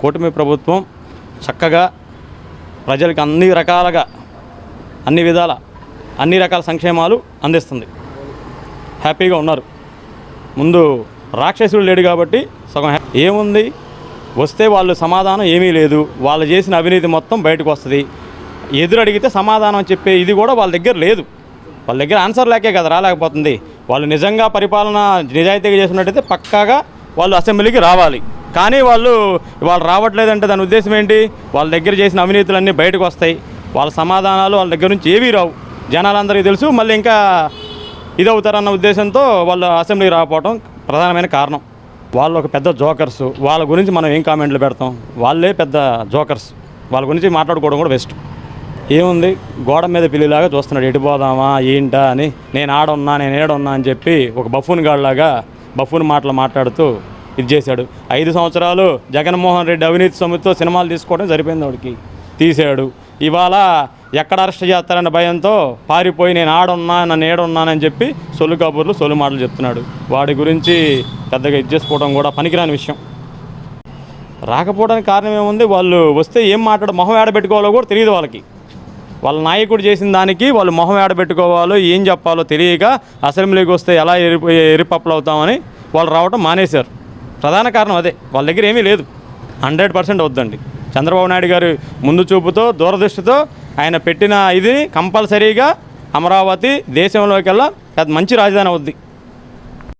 కూటమి ప్రభుత్వం చక్కగా ప్రజలకు అన్ని విధాల అన్ని రకాల సంక్షేమాలు అందిస్తుంది. హ్యాపీగా ఉన్నారు. ముందు రాక్షసుడు లేడు కాబట్టి సగం ఏముంది, వస్తే వాళ్ళు సమాధానం ఏమీ లేదు, వాళ్ళు చేసిన అవినీతి మొత్తం బయటకు వస్తుంది. ఎదురు అడిగితే సమాధానం చెప్పే ఇది కూడా వాళ్ళ దగ్గర లేదు. వాళ్ళ దగ్గర ఆన్సర్ లేకే కదా రాలేకపోతుంది. వాళ్ళు నిజంగా పరిపాలన నిజాయితీగా చేసినట్టయితే పక్కాగా వాళ్ళు అసెంబ్లీకి రావాలి. కానీ వాళ్ళు రావట్లేదంటే దాని ఉద్దేశం ఏంటి? వాళ్ళ దగ్గర చేసిన అవినీతులన్నీ బయటకు వస్తాయి. వాళ్ళ సమాధానాలు వాళ్ళ దగ్గర నుంచి ఏవీ రావు. జనాలందరికీ తెలుసు. మళ్ళీ ఇంకా ఇదవుతారన్న ఉద్దేశంతో వాళ్ళు అసెంబ్లీకి రాకపోవడం ప్రధానమైన కారణం. వాళ్ళు ఒక పెద్ద జోకర్స్. వాళ్ళ గురించి మనం ఏం కామెంట్లు పెడతాం? వాళ్ళే పెద్ద జోకర్స్. వాళ్ళ గురించి మాట్లాడుకోవడం కూడా బెస్ట్. ఏముంది, గోడ మీద పిల్లిలాగా చూస్తున్నాడు, ఎటు పోదామా ఏంటా అని. నేను ఆడున్నా, నేను ఏడున్నా అని చెప్పి ఒక బఫూన్ గాడిలాగా బఫూన్ మాటలు మాట్లాడుతూ ఇది చేశాడు. 5 సంవత్సరాలు జగన్మోహన్ రెడ్డి అవినీతి సొమ్ముతో సినిమాలు తీసుకోవడం సరిపోయింది. వాడికి తీసాడు. ఇవాళ ఎక్కడ అరెస్ట్ చేస్తారన్న భయంతో పారిపోయి నేను ఆడున్నా, నన్ను ఏడున్నానని చెప్పి సొల్లు కబుర్లు సొల్లు మాటలు చెప్తున్నాడు. వాడి గురించి పెద్దగా ఇది చేసుకోవడం కూడా పనికిరాని విషయం. రాకపోవడానికి కారణం ఏముంది? వాళ్ళు వస్తే ఏం మొహం ఏడబెట్టుకోవాలో కూడా తెలియదు వాళ్ళకి. వాళ్ళ నాయకుడు చేసిన దానికి వాళ్ళు మొహం ఏడబెట్టుకోవాలో ఏం చెప్పాలో తెలియక అసెంబ్లీకి వస్తే ఎలా ఎరిపప్పులు అవుతామని వాళ్ళు రావడం మానేశారు. ప్రధాన కారణం అదే. వాళ్ళ దగ్గర ఏమీ లేదు. 100% వద్దండి. చంద్రబాబు నాయుడు గారు ముందు చూపుతో దూరదృష్టితో ఆయన పెట్టిన ఇది కంపల్సరీగా అమరావతి దేశంలోకెల్లా మంచి రాజధాని అవుద్ది.